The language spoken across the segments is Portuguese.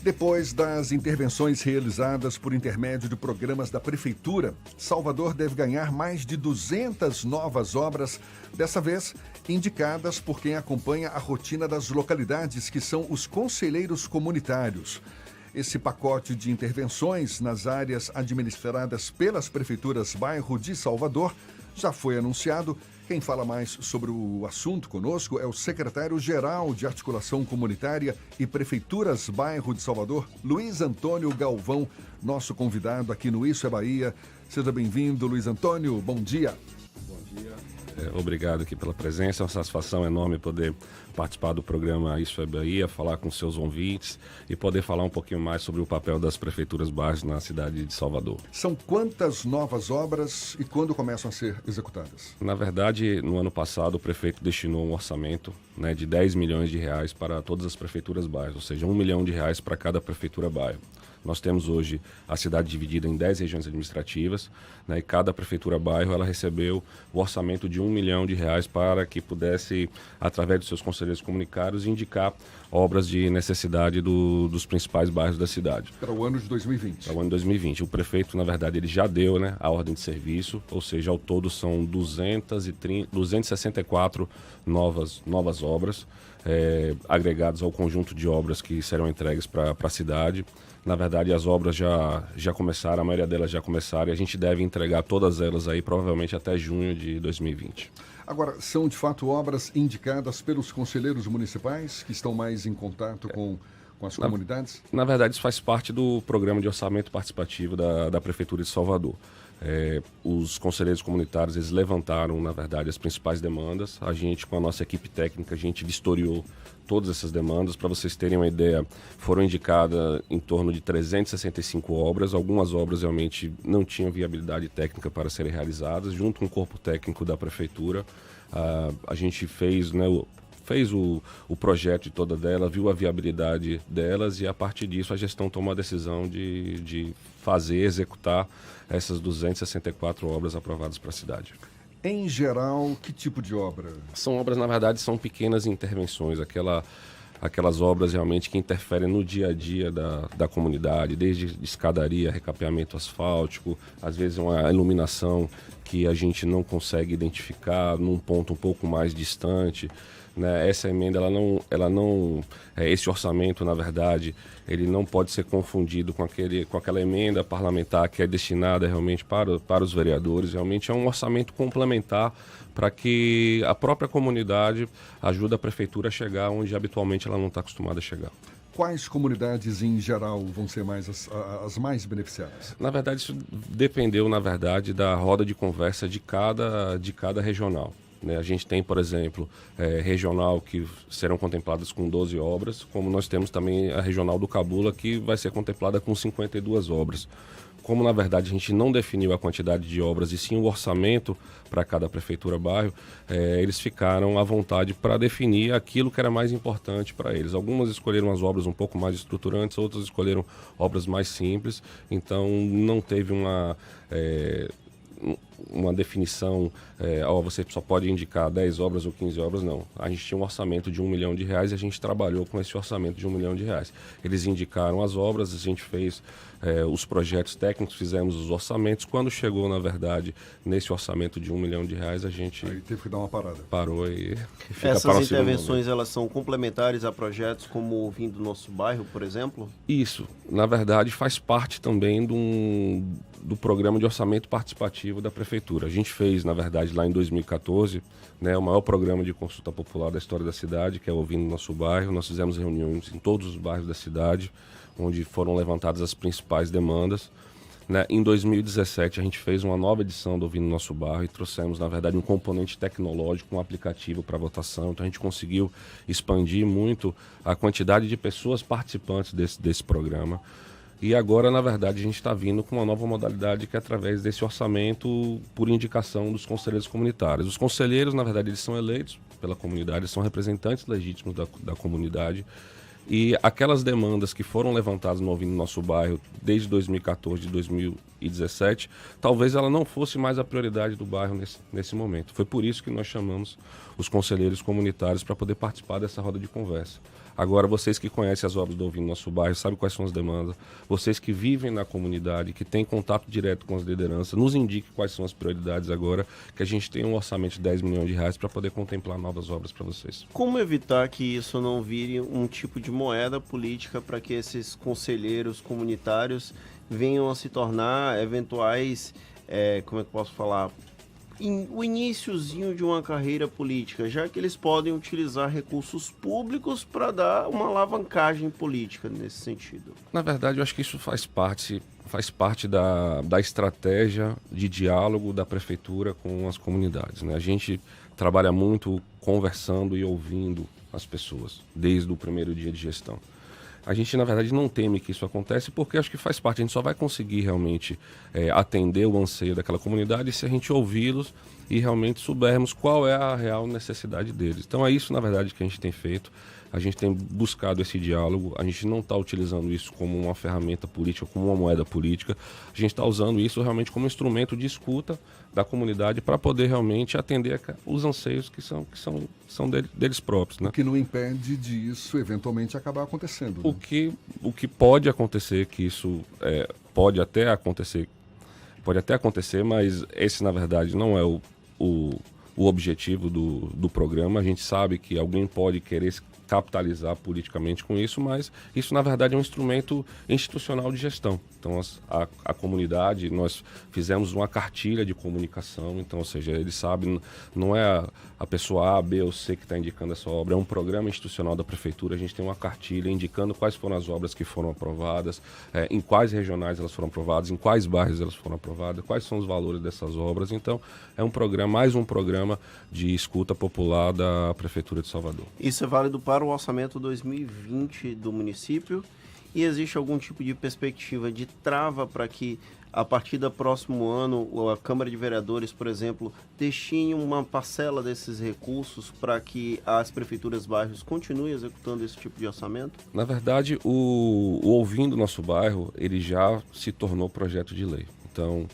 Depois das intervenções realizadas por intermédio de programas da Prefeitura, Salvador deve ganhar mais de 200 novas obras, dessa vez indicadas por quem acompanha a rotina das localidades, que são os conselheiros comunitários. Esse pacote de intervenções nas áreas administradas pelas prefeituras bairro de Salvador já foi anunciado. Quem fala mais sobre o assunto conosco é o secretário-geral de Articulação Comunitária e Prefeituras Bairro de Salvador, Luiz Antônio Galvão, nosso convidado aqui no Isso é Bahia. Seja bem-vindo, Luiz Antônio. Bom dia. Bom dia. Obrigado aqui pela presença. É uma satisfação enorme poder participar do programa Isso é Bahia, falar com seus ouvintes e poder falar um pouquinho mais sobre o papel das prefeituras bairros na cidade de Salvador. São quantas novas obras e quando começam a ser executadas? Na verdade, no ano passado, o prefeito destinou um orçamento de 10 milhões de reais para todas as prefeituras bairros, ou seja, 1 milhão de reais para cada prefeitura bairro. Nós temos hoje a cidade dividida em 10 regiões administrativas, e cada prefeitura bairro ela recebeu o orçamento de 1 milhão de reais para que pudesse, através dos seus conselheiros comunitários, indicar obras de necessidade dos principais bairros da cidade. Para o ano de 2020. Para o ano de 2020. O prefeito, na verdade, ele já deu a ordem de serviço, ou seja, ao todo são 264 novas obras, agregadas ao conjunto de obras que serão entregues para a cidade. Na verdade, as obras já começaram, a maioria delas já começaram, e a gente deve entregar todas elas aí provavelmente até junho de 2020. Agora, são de fato obras indicadas pelos conselheiros municipais que estão mais em contato com as comunidades? Na verdade, isso faz parte do programa de orçamento participativo da Prefeitura de Salvador. Os conselheiros comunitários, eles levantaram, na verdade, as principais demandas. A gente, com a nossa equipe técnica, a gente vistoriou todas essas demandas. Para vocês terem uma ideia, foram indicadas em torno de 365 obras. Algumas obras realmente não tinham viabilidade técnica para serem realizadas. Junto com o corpo técnico da Prefeitura, a gente fez o projeto de toda dela, viu a viabilidade delas e, a partir disso, a gestão tomou a decisão de executar essas 264 obras aprovadas para a cidade. Em geral, que tipo de obra? São obras, na verdade, são pequenas intervenções, aquelas obras realmente que interferem no dia a dia da comunidade, desde escadaria, recapeamento asfáltico, às vezes uma iluminação que a gente não consegue identificar num ponto um pouco mais distante. Essa emenda, esse orçamento, na verdade, ele não pode ser confundido com aquela emenda parlamentar que é destinada realmente para os vereadores. Realmente é um orçamento complementar para que a própria comunidade ajude a prefeitura a chegar onde habitualmente ela não está acostumada a chegar. Quais comunidades, em geral, vão ser as mais beneficiadas? Na verdade, isso dependeu, da roda de conversa de cada regional. A gente tem, por exemplo, regional que serão contempladas com 12 obras, como nós temos também a regional do Cabula, que vai ser contemplada com 52 obras. Como, na verdade, a gente não definiu a quantidade de obras e sim o orçamento para cada prefeitura bairro, eles ficaram à vontade para definir aquilo que era mais importante para eles. Algumas escolheram as obras um pouco mais estruturantes, outras escolheram obras mais simples, então não teve uma definição, você só pode indicar 10 obras ou 15 obras, não. A gente tinha um orçamento de 1 milhão de reais e a gente trabalhou com esse orçamento de 1 milhão de reais. Eles indicaram as obras, a gente fez os projetos técnicos, fizemos os orçamentos. Quando chegou, na verdade, nesse orçamento de 1 milhão de reais, a gente aí teve que dar uma parada. Parou e fica Essas para o intervenções, elas são complementares a projetos como o Vim do Nosso Bairro, por exemplo? Isso, na verdade, faz parte também do programa de orçamento participativo da Prefeitura. A gente fez, na verdade, lá em 2014, o maior programa de consulta popular da história da cidade, que é o Ouvindo Nosso Bairro. Nós fizemos reuniões em todos os bairros da cidade, onde foram levantadas as principais demandas. Em 2017, a gente fez uma nova edição do Ouvindo Nosso Bairro e trouxemos, na verdade, um componente tecnológico, um aplicativo para votação. Então, a gente conseguiu expandir muito a quantidade de pessoas participantes desse programa. E agora, na verdade, a gente está vindo com uma nova modalidade que é através desse orçamento por indicação dos conselheiros comunitários. Os conselheiros, na verdade, eles são eleitos pela comunidade, são representantes legítimos da comunidade. E aquelas demandas que foram levantadas no Ouvindo Nosso Bairro desde 2014 e 2017, talvez ela não fosse mais a prioridade do bairro nesse momento. Foi por isso que nós chamamos os conselheiros comunitários para poder participar dessa roda de conversa. Agora, vocês que conhecem as obras do Ouvindo Nosso Bairro, sabem quais são as demandas, vocês que vivem na comunidade, que têm contato direto com as lideranças, nos indiquem quais são as prioridades agora, que a gente tem um orçamento de 10 milhões de reais para poder contemplar novas obras para vocês. Como evitar que isso não vire um tipo de moeda política para que esses conselheiros comunitários venham a se tornar eventuais, como é que eu posso falar, o iniciozinho de uma carreira política, já que eles podem utilizar recursos públicos para dar uma alavancagem política nesse sentido? Na verdade, eu acho que isso faz parte da estratégia de diálogo da prefeitura com as comunidades, né? A gente trabalha muito conversando e ouvindo as pessoas, desde o primeiro dia de gestão. A gente, na verdade, não teme que isso aconteça porque acho que faz parte. A gente só vai conseguir realmente atender o anseio daquela comunidade se a gente ouvi-los e realmente soubermos qual é a real necessidade deles. Então é isso, na verdade, que a gente tem feito. A gente tem buscado esse diálogo, a gente não está utilizando isso como uma ferramenta política, como uma moeda política. A gente está usando isso realmente como instrumento de escuta da comunidade para poder realmente atender os anseios que são deles próprios, né? O que não impede disso eventualmente acabar acontecendo. Né? O que pode acontecer, que isso pode até acontecer, mas esse na verdade não é o objetivo do programa. A gente sabe que alguém pode querer capitalizar politicamente com isso, mas isso na verdade é um instrumento institucional de gestão. Então a comunidade, nós fizemos uma cartilha de comunicação, então, ou seja, eles sabem, não é a pessoa A, B ou C que está indicando essa obra, é um programa institucional da prefeitura. A gente tem uma cartilha indicando quais foram as obras que foram aprovadas, em quais regionais elas foram aprovadas, em quais bairros elas foram aprovadas, quais são os valores dessas obras. Então é um programa, mais um programa de escuta popular da Prefeitura de Salvador. Isso é válido para o orçamento 2020 do município? E existe algum tipo de perspectiva de trava para que, a partir do próximo ano, a Câmara de Vereadores, por exemplo, destine uma parcela desses recursos para que as prefeituras bairros continuem executando esse tipo de orçamento? Na verdade, o Ouvindo Nosso Bairro, ele já se tornou projeto de lei. Então,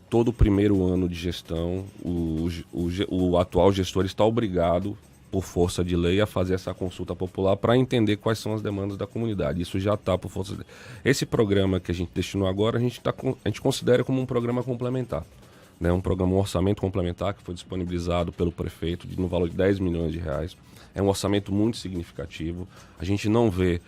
todo o primeiro ano de gestão, o atual gestor está obrigado, por força de lei, a fazer essa consulta popular para entender quais são as demandas da comunidade. Isso já está por força de lei. Esse programa que a gente destinou agora, a gente considera como um programa complementar, né? Um orçamento complementar que foi disponibilizado pelo prefeito no valor de 10 milhões de reais. É um orçamento muito significativo. A gente não vê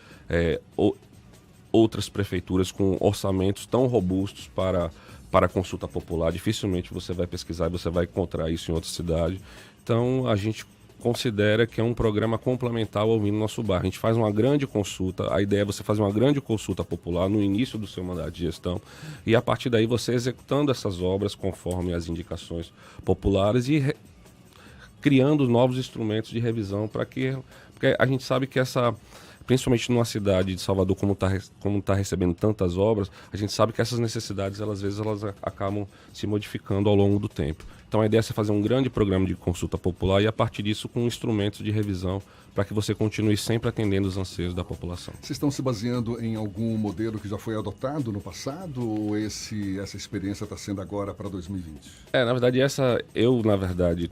outras prefeituras com orçamentos tão robustos para a consulta popular. Dificilmente você vai pesquisar e você vai encontrar isso em outra cidade. Então, a gente considera que é um programa complementar ao Ouvindo Nosso Bairro. A gente faz uma grande consulta, a ideia é você fazer uma grande consulta popular no início do seu mandato de gestão e a partir daí você executando essas obras conforme as indicações populares e criando novos instrumentos de revisão porque a gente sabe que principalmente numa cidade de Salvador como tá recebendo tantas obras, a gente sabe que essas necessidades, às vezes, elas acabam se modificando ao longo do tempo. Então a ideia é você fazer um grande programa de consulta popular e a partir disso com instrumentos de revisão para que você continue sempre atendendo os anseios da população. Vocês estão se baseando em algum modelo que já foi adotado no passado ou essa experiência está sendo agora para 2020? Na verdade,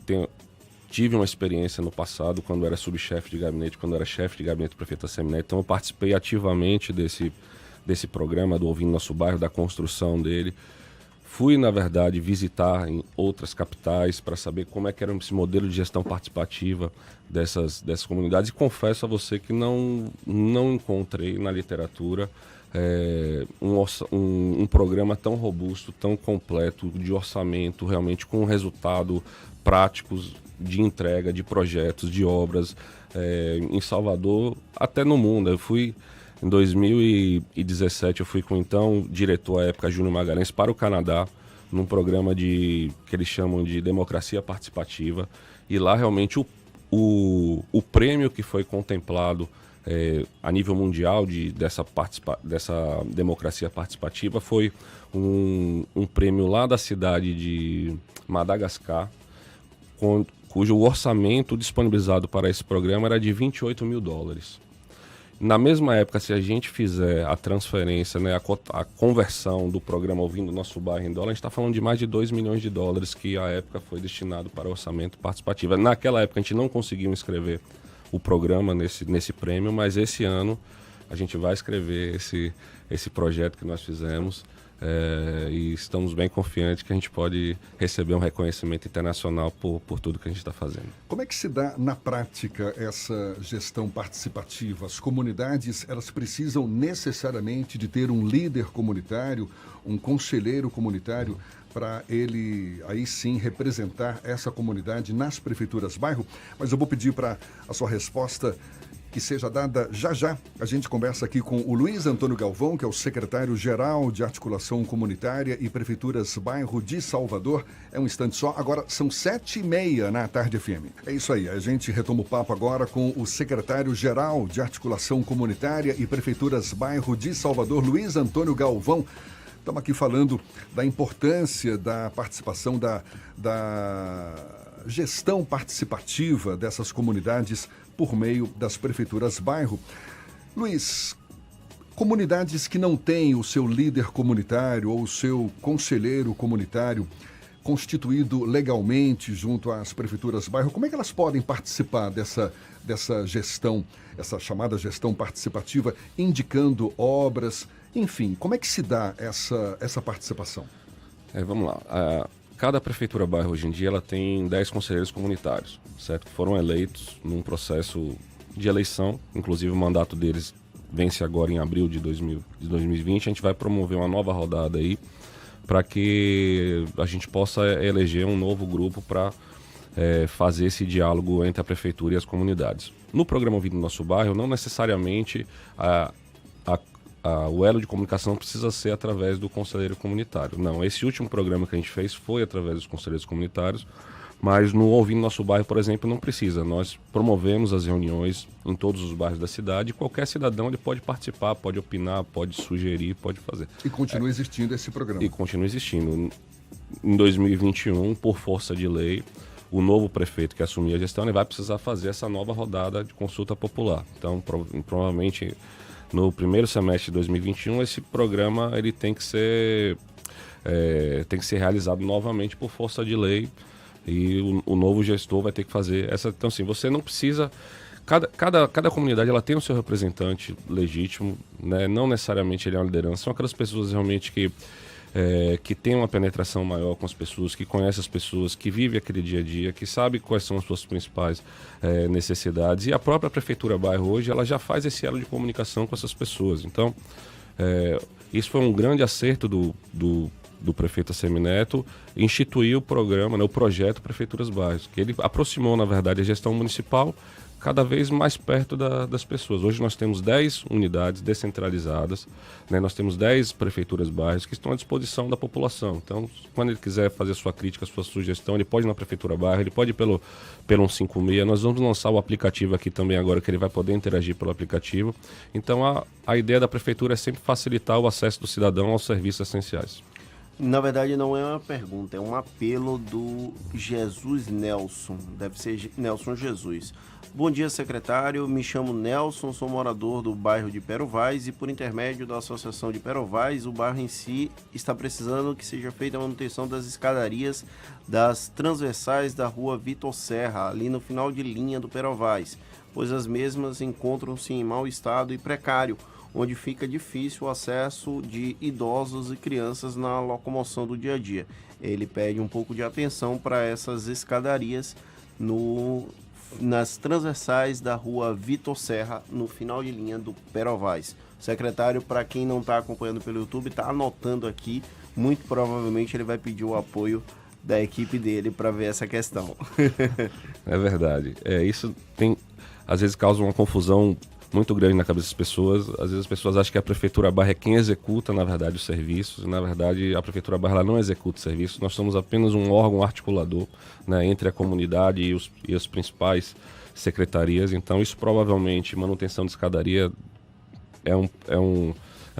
tive uma experiência no passado, quando era subchefe de gabinete, quando era chefe de gabinete do prefeito Assemineto. Então eu participei ativamente desse programa do Ouvindo Nosso Bairro, da construção dele. Fui, na verdade, visitar em outras capitais para saber como é que era esse modelo de gestão participativa dessas comunidades e confesso a você que não encontrei na literatura um programa tão robusto, tão completo de orçamento, realmente com resultado práticos de entrega de projetos, de obras em Salvador, até no mundo. Eu fui em 2017, eu fui com então diretor à época Júnior Magalhães para o Canadá, num programa que eles chamam de democracia participativa, e lá realmente o prêmio que foi contemplado a nível mundial dessa democracia participativa foi um prêmio lá da cidade de Madagascar, cujo orçamento disponibilizado para esse programa era de $28 mil. Na mesma época, se a gente fizer a transferência, né, a conversão do programa Ouvindo Nosso Bairro em dólar, a gente está falando de mais de $2 milhões que à época foi destinado para orçamento participativo. Naquela época a gente não conseguiu inscrever o programa nesse prêmio, mas esse ano a gente vai escrever esse projeto que nós fizemos. E estamos bem confiantes que a gente pode receber um reconhecimento internacional por tudo que a gente está fazendo. Como é que se dá na prática essa gestão participativa? As comunidades, elas precisam necessariamente de ter um líder comunitário, um conselheiro comunitário, para ele aí sim representar essa comunidade nas prefeituras bairro? Mas eu vou pedir para a sua resposta que seja dada já já. A gente conversa aqui com o Luiz Antônio Galvão, que é o secretário-geral de Articulação Comunitária e Prefeituras Bairro de Salvador. É um instante só, agora são 7h30 na Tarde FM. É isso aí, a gente retoma o papo agora com o secretário-geral de Articulação Comunitária e Prefeituras Bairro de Salvador, Luiz Antônio Galvão. Estamos aqui falando da importância da participação, da gestão participativa dessas comunidades por meio das prefeituras bairro. Luiz, comunidades que não têm o seu líder comunitário ou o seu conselheiro comunitário constituído legalmente junto às prefeituras bairro, como é que elas podem participar dessa gestão, essa chamada gestão participativa, indicando obras, enfim, como é que se dá essa participação? Vamos lá. Cada prefeitura bairro hoje em dia ela tem 10 conselheiros comunitários, certo? Que foram eleitos num processo de eleição, inclusive o mandato deles vence agora em abril de 2020. A gente vai promover uma nova rodada aí para que a gente possa eleger um novo grupo para fazer esse diálogo entre a prefeitura e as comunidades. No programa Ouvindo no Nosso Bairro, não necessariamente o elo de comunicação precisa ser através do conselheiro comunitário. Não, esse último programa que a gente fez foi através dos conselheiros comunitários, mas no Ouvindo Nosso Bairro, por exemplo, não precisa. Nós promovemos as reuniões em todos os bairros da cidade e qualquer cidadão ele pode participar, pode opinar, pode sugerir, pode fazer. E continua existindo esse programa. E continua existindo. Em 2021, por força de lei, o novo prefeito que assumir a gestão ele vai precisar fazer essa nova rodada de consulta popular. Então, provavelmente, no primeiro semestre de 2021, esse programa ele tem que ser realizado novamente por força de lei e o novo gestor vai ter que fazer essa. Então, assim, você não precisa. Cada comunidade ela tem o seu representante legítimo, né? Não necessariamente ele é uma liderança, são aquelas pessoas realmente que tem uma penetração maior com as pessoas, que conhece as pessoas, que vive aquele dia a dia, que sabe quais são as suas principais necessidades. E a própria Prefeitura Bairro hoje, ela já faz esse elo de comunicação com essas pessoas. Então, isso foi um grande acerto do prefeito Assemineto, instituir o programa, né, o projeto Prefeituras Bairros, que ele aproximou, na verdade, a gestão municipal cada vez mais perto das pessoas. Hoje nós temos 10 unidades descentralizadas, né? Nós temos 10 prefeituras bairros que estão à disposição da população. Então, quando ele quiser fazer sua crítica, sua sugestão, ele pode ir na prefeitura bairro, ele pode ir pelo 156. Nós vamos lançar o aplicativo aqui também agora, que ele vai poder interagir pelo aplicativo. Então, a ideia da prefeitura é sempre facilitar o acesso do cidadão aos serviços essenciais. Na verdade, não é uma pergunta, é um apelo do Jesus Nelson, deve ser Nelson Jesus. Bom dia, secretário. Me chamo Nelson, sou morador do bairro de Perovais e, por intermédio da Associação de Perovais, o bairro em si está precisando que seja feita a manutenção das escadarias das transversais da rua Vitor Serra, ali no final de linha do Perovais, pois as mesmas encontram-se em mau estado e precário, onde fica difícil o acesso de idosos e crianças na locomoção do dia a dia. Ele pede um pouco de atenção para essas escadarias nas transversais da rua Vitor Serra, no final de linha do Perovais. O secretário, para quem não está acompanhando pelo YouTube, está anotando aqui. Muito provavelmente ele vai pedir o apoio da equipe dele para ver essa questão. É verdade. Isso às vezes causa uma confusão muito grande na cabeça das pessoas. Às vezes as pessoas acham que a Prefeitura Bairro é quem executa, na verdade, os serviços. Na verdade, a Prefeitura Bairro ela não executa os serviços. Nós somos apenas um órgão articulador, né, entre a comunidade e as principais secretarias. Então, isso provavelmente, manutenção de escadaria, é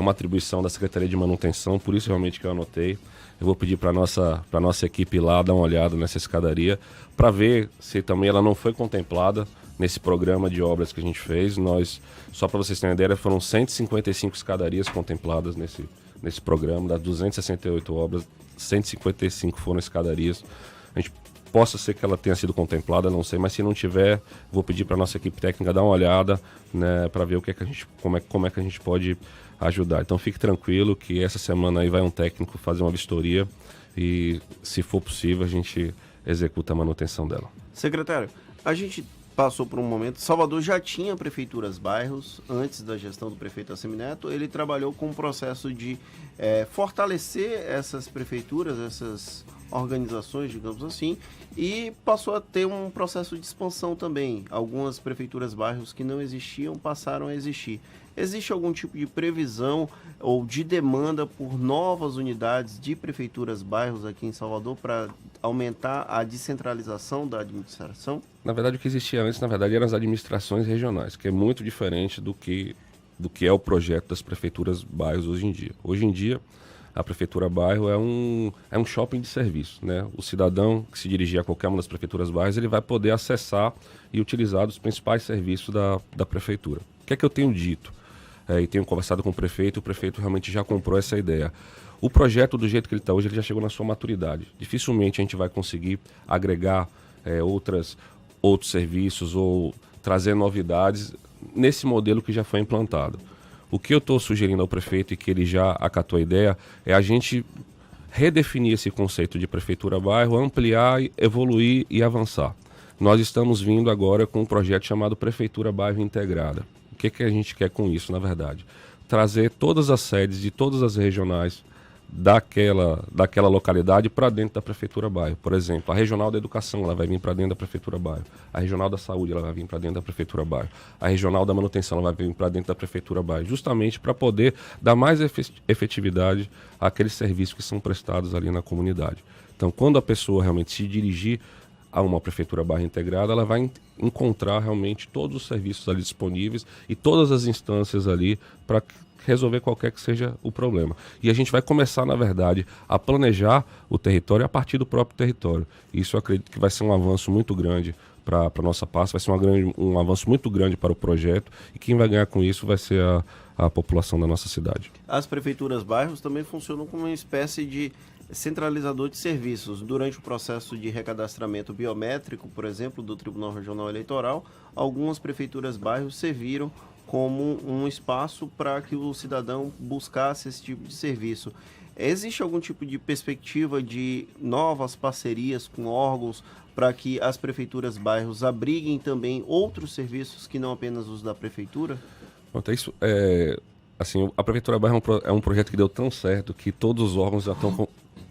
uma atribuição da Secretaria de Manutenção, por isso realmente que eu anotei. Eu vou pedir para a nossa equipe lá dar uma olhada nessa escadaria, para ver se também ela não foi contemplada nesse programa de obras que a gente fez. Só para vocês terem uma ideia, foram 155 escadarias contempladas nesse programa. Das 268 obras, 155 foram escadarias. A gente possa ser que ela tenha sido contemplada, não sei, mas se não tiver, vou pedir para a nossa equipe técnica dar uma olhada, né, para ver o que é que a gente, como é que a gente pode ajudar. Então fique tranquilo que essa semana aí vai um técnico fazer uma vistoria e, se for possível, a gente executa a manutenção dela. Secretário, a gente passou por um momento, Salvador já tinha prefeituras bairros, antes da gestão do prefeito Assemineto, ele trabalhou com o processo de fortalecer essas prefeituras, essas organizações, digamos assim, e passou a ter um processo de expansão também. Algumas prefeituras bairros que não existiam passaram a existir. Existe algum tipo de previsão ou de demanda por novas unidades de prefeituras bairros aqui em Salvador para aumentar a descentralização da administração? Na verdade, o que existia antes, na verdade, eram as administrações regionais, que é muito diferente do que é o projeto das prefeituras bairros hoje em dia. Hoje em dia, a prefeitura bairro é um shopping de serviço, né? O cidadão que se dirigir a qualquer uma das prefeituras bairros, ele vai poder acessar e utilizar os principais serviços da prefeitura. O que é que eu tenho dito? E tenho conversado com o prefeito realmente já comprou essa ideia. O projeto, do jeito que ele está hoje, ele já chegou na sua maturidade. Dificilmente a gente vai conseguir agregar outros serviços ou trazer novidades nesse modelo que já foi implantado. O que eu estou sugerindo ao prefeito, e que ele já acatou a ideia, é a gente redefinir esse conceito de prefeitura-bairro, ampliar, evoluir e avançar. Nós estamos vindo agora com um projeto chamado Prefeitura-Bairro Integrada. O que a gente quer com isso, na verdade? Trazer todas as sedes de todas as regionais daquela localidade para dentro da Prefeitura Bairro. Por exemplo, a Regional da Educação, ela vai vir para dentro da Prefeitura Bairro. A Regional da Saúde, ela vai vir para dentro da Prefeitura Bairro. A Regional da Manutenção, ela vai vir para dentro da Prefeitura Bairro, justamente para poder dar mais efetividade àqueles serviços que são prestados ali na comunidade. Então, quando a pessoa realmente se dirigir a uma Prefeitura Bairro integrada, ela vai encontrar realmente todos os serviços ali disponíveis e todas as instâncias ali para resolver qualquer que seja o problema. E a gente vai começar, na verdade, a planejar o território a partir do próprio território. Isso eu acredito que vai ser um avanço muito grande para a nossa pasta, vai ser um avanço muito grande para o projeto, e quem vai ganhar com isso vai ser a população da nossa cidade. As prefeituras bairros também funcionam como uma espécie de centralizador de serviços. Durante o processo de recadastramento biométrico, por exemplo, do Tribunal Regional Eleitoral, algumas prefeituras bairros serviram como um espaço para que o cidadão buscasse esse tipo de serviço. Existe algum tipo de perspectiva de novas parcerias com órgãos para que as prefeituras bairros abriguem também outros serviços que não apenas os da prefeitura? Isso assim, a Prefeitura Bairro é um projeto que deu tão certo que todos os órgãos já estão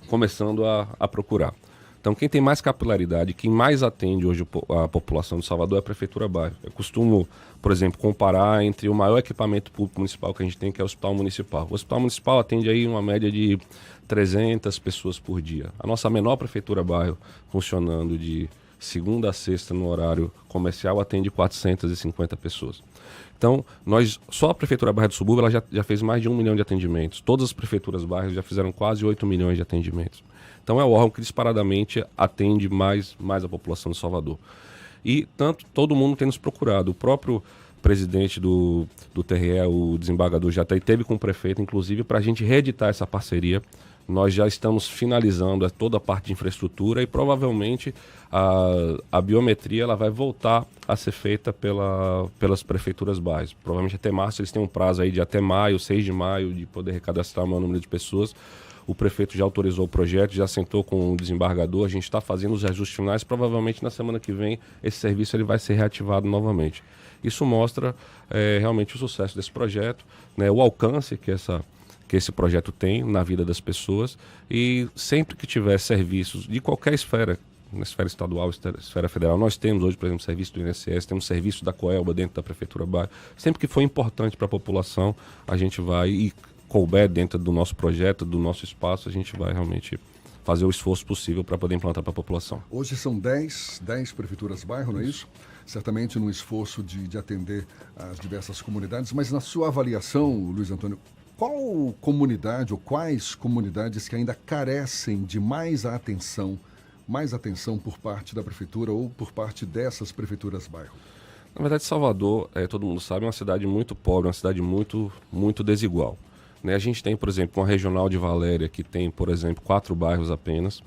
começando a procurar. Então, quem tem mais capilaridade, quem mais atende hoje a população de Salvador é a Prefeitura Bairro. Eu costumo, por exemplo, comparar entre o maior equipamento público municipal que a gente tem, que é o Hospital Municipal. O Hospital Municipal atende aí uma média de 300 pessoas por dia. A nossa menor Prefeitura Bairro, funcionando de segunda a sexta no horário comercial, atende 450 pessoas. Então, só a Prefeitura Bairro do Subúrbio ela já fez mais de 1 milhão de atendimentos. Todas as prefeituras bairros já fizeram quase 8 milhões de atendimentos. Então, é o órgão que disparadamente atende mais a população de Salvador. E todo mundo tem nos procurado. O próprio presidente do TRE, o desembargador, já esteve com o prefeito, inclusive, para a gente reeditar essa parceria. Nós já estamos finalizando toda a parte de infraestrutura e provavelmente a biometria ela vai voltar a ser feita pelas prefeituras bairros. Provavelmente até março, eles têm um prazo aí de até maio, 6 de maio, de poder recadastrar o maior número de pessoas. O prefeito já autorizou o projeto, já sentou com o desembargador, a gente está fazendo os ajustes finais, provavelmente na semana que vem esse serviço ele vai ser reativado novamente. Isso mostra realmente o sucesso desse projeto, né, o alcance que esse projeto tem na vida das pessoas, e sempre que tiver serviços de qualquer esfera, na esfera estadual, esfera federal, nós temos hoje, por exemplo, serviço do INSS, temos serviço da Coelba dentro da Prefeitura Bairro, sempre que for importante para a população, a gente vai, e couber dentro do nosso projeto, do nosso espaço, a gente vai realmente fazer o esforço possível para poder implantar para a população. Hoje são 10 prefeituras bairro, não é isso? Certamente no esforço de atender as diversas comunidades, mas na sua avaliação, Luiz Antônio, qual comunidade ou quais comunidades que ainda carecem de mais atenção por parte da prefeitura ou por parte dessas prefeituras bairro? Na verdade, Salvador, todo mundo sabe, é uma cidade muito pobre, uma cidade muito, muito desigual. A gente tem, por exemplo, uma regional de Valéria que tem, por exemplo, 4 bairros apenas,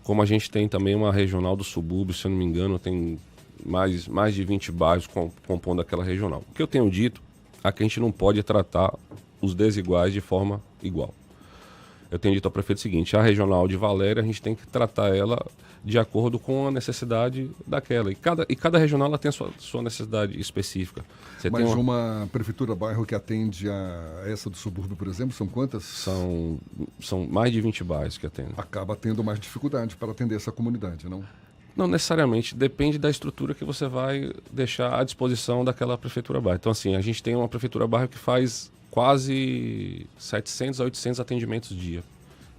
como a gente tem também uma regional do subúrbio, se eu não me engano, tem mais de 20 bairros compondo aquela regional. O que eu tenho dito é que a gente não pode tratar os desiguais de forma igual. Eu tenho dito ao prefeito o seguinte: a regional de Valéria, a gente tem que tratar ela de acordo com a necessidade daquela. E cada regional ela tem a sua necessidade específica. Mas uma prefeitura bairro que atende a essa do subúrbio, por exemplo, são quantas? São mais de 20 bairros que atendem. Acaba tendo mais dificuldade para atender essa comunidade, não? Não necessariamente, depende da estrutura que você vai deixar à disposição daquela prefeitura bairro. Então, assim, a gente tem uma prefeitura bairro que faz quase 700 a 800 atendimentos dia.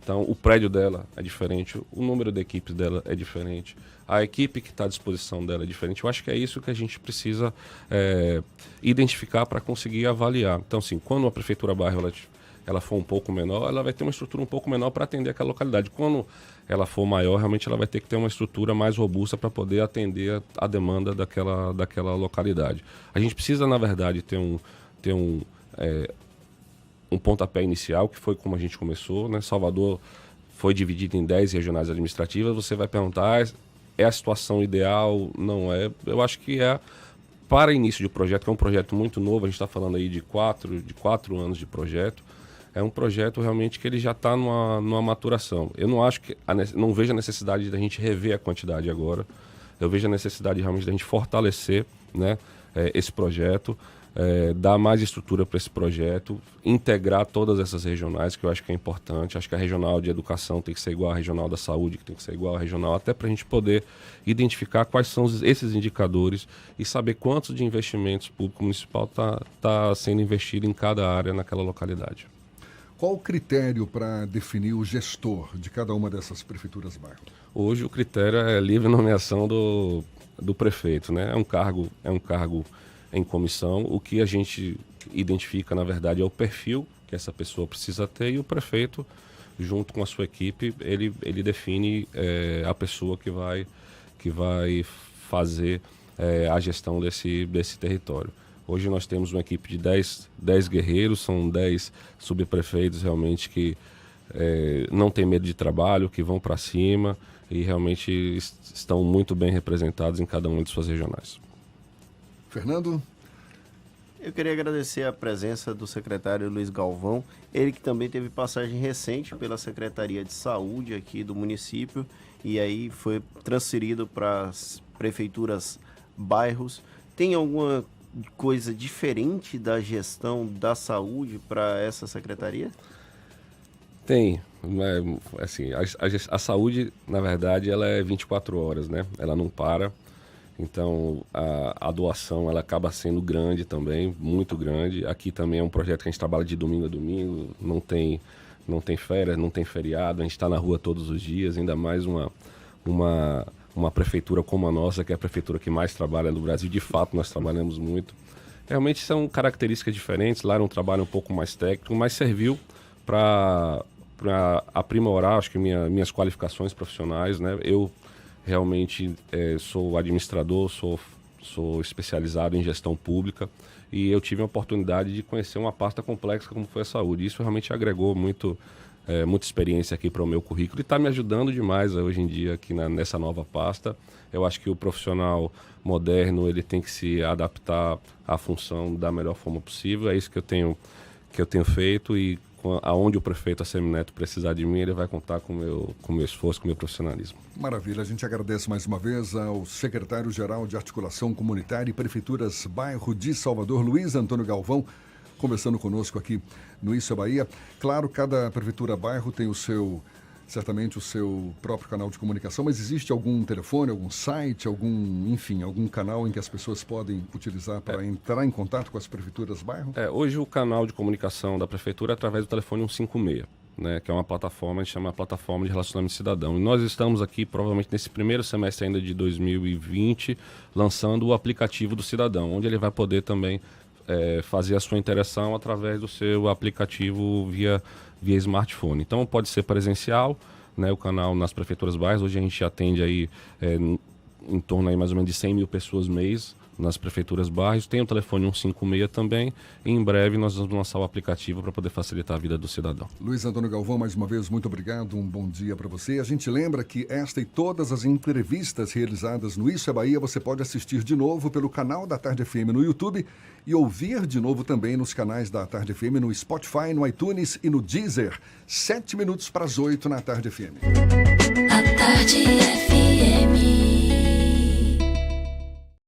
Então, o prédio dela é diferente, o número de equipes dela é diferente, a equipe que está à disposição dela é diferente. Eu acho que é isso que a gente precisa identificar para conseguir avaliar. Então, assim, quando a prefeitura bairro ela for um pouco menor, ela vai ter uma estrutura um pouco menor para atender aquela localidade. Quando ela for maior, realmente ela vai ter que ter uma estrutura mais robusta para poder atender a demanda daquela localidade. A gente precisa, na verdade, ter um pontapé inicial, que foi como a gente começou, né? Salvador foi dividido em 10 regionais administrativas. Você vai perguntar, é a situação ideal? Não é. Eu acho que para início de projeto, que é um projeto muito novo, a gente está falando aí de 4 anos de projeto, é um projeto realmente que ele já está numa maturação. Eu não acho que não vejo a necessidade da gente rever a quantidade agora. Eu vejo a necessidade realmente da gente fortalecer, né, esse projeto, dar mais estrutura para esse projeto, integrar todas essas regionais, que eu acho que é importante. Acho que a regional de educação tem que ser igual à regional da saúde, que tem que ser igual à regional, até para a gente poder identificar quais são esses indicadores e saber quantos de investimentos público municipal tá sendo investido em cada área naquela localidade. Qual o critério para definir o gestor de cada uma dessas prefeituras bairro? Hoje o critério é livre nomeação do prefeito, né? É um cargo em comissão. O que a gente identifica, na verdade, é o perfil que essa pessoa precisa ter, e o prefeito, junto com a sua equipe, ele define a pessoa que vai fazer a gestão desse território. Hoje nós temos uma equipe de 10 guerreiros, são 10 subprefeitos realmente que não têm medo de trabalho, que vão para cima e realmente estão muito bem representados em cada uma de suas regionais. Fernando? Eu queria agradecer a presença do secretário Luiz Galvão, ele que também teve passagem recente pela Secretaria de Saúde aqui do município e aí foi transferido para as prefeituras bairros. Tem alguma coisa diferente da gestão da saúde para essa secretaria? Tem. Assim, a saúde, na verdade, ela é 24 horas, né? Ela não para. Então, a doação ela acaba sendo grande também, muito grande. Aqui também é um projeto que a gente trabalha de domingo a domingo, não tem férias, não tem feriado, a gente está na rua todos os dias, ainda mais uma prefeitura como a nossa, que é a prefeitura que mais trabalha no Brasil. De fato, nós trabalhamos muito. Realmente são características diferentes, lá era um trabalho um pouco mais técnico, mas serviu para aprimorar, acho que minhas qualificações profissionais, né? Eu realmente sou administrador, sou especializado em gestão pública e eu tive a oportunidade de conhecer uma pasta complexa como foi a saúde. Isso realmente agregou muita experiência aqui para o meu currículo e está me ajudando demais hoje em dia aqui nessa nova pasta. Eu acho que o profissional moderno ele tem que se adaptar à função da melhor forma possível. É isso que eu tenho feito e aonde o prefeito Assemineto precisar de mim, ele vai contar com o meu esforço, com o meu profissionalismo. Maravilha, a gente agradece mais uma vez ao secretário-geral de Articulação Comunitária e Prefeituras Bairro de Salvador, Luiz Antônio Galvão, conversando conosco aqui no Isso é Bahia. Claro, cada prefeitura bairro tem certamente o seu próprio canal de comunicação, mas existe algum telefone, algum site, algum canal em que as pessoas podem utilizar para entrar em contato com as prefeituras bairro? Hoje o canal de comunicação da prefeitura é através do telefone 156, né, que é uma plataforma, a gente chama Plataforma de Relacionamento Cidadão. E nós estamos aqui, provavelmente nesse primeiro semestre ainda de 2020, lançando o aplicativo do cidadão, onde ele vai poder também fazer a sua interação através do seu aplicativo via smartphone. Então pode ser presencial, né, o canal nas prefeituras bairros. Hoje a gente atende aí em torno aí mais ou menos de 100 mil pessoas mês nas prefeituras bairros. Tem o telefone 156 também. E em breve nós vamos lançar o aplicativo para poder facilitar a vida do cidadão. Luiz Antônio Galvão, mais uma vez, muito obrigado. Um bom dia para você. A gente lembra que esta e todas as entrevistas realizadas no Isso é Bahia você pode assistir de novo pelo canal da Tarde FM no YouTube e ouvir de novo também nos canais da Tarde FM no Spotify, no iTunes e no Deezer. 7 minutos para as 8 na Tarde FM. A Tarde FM.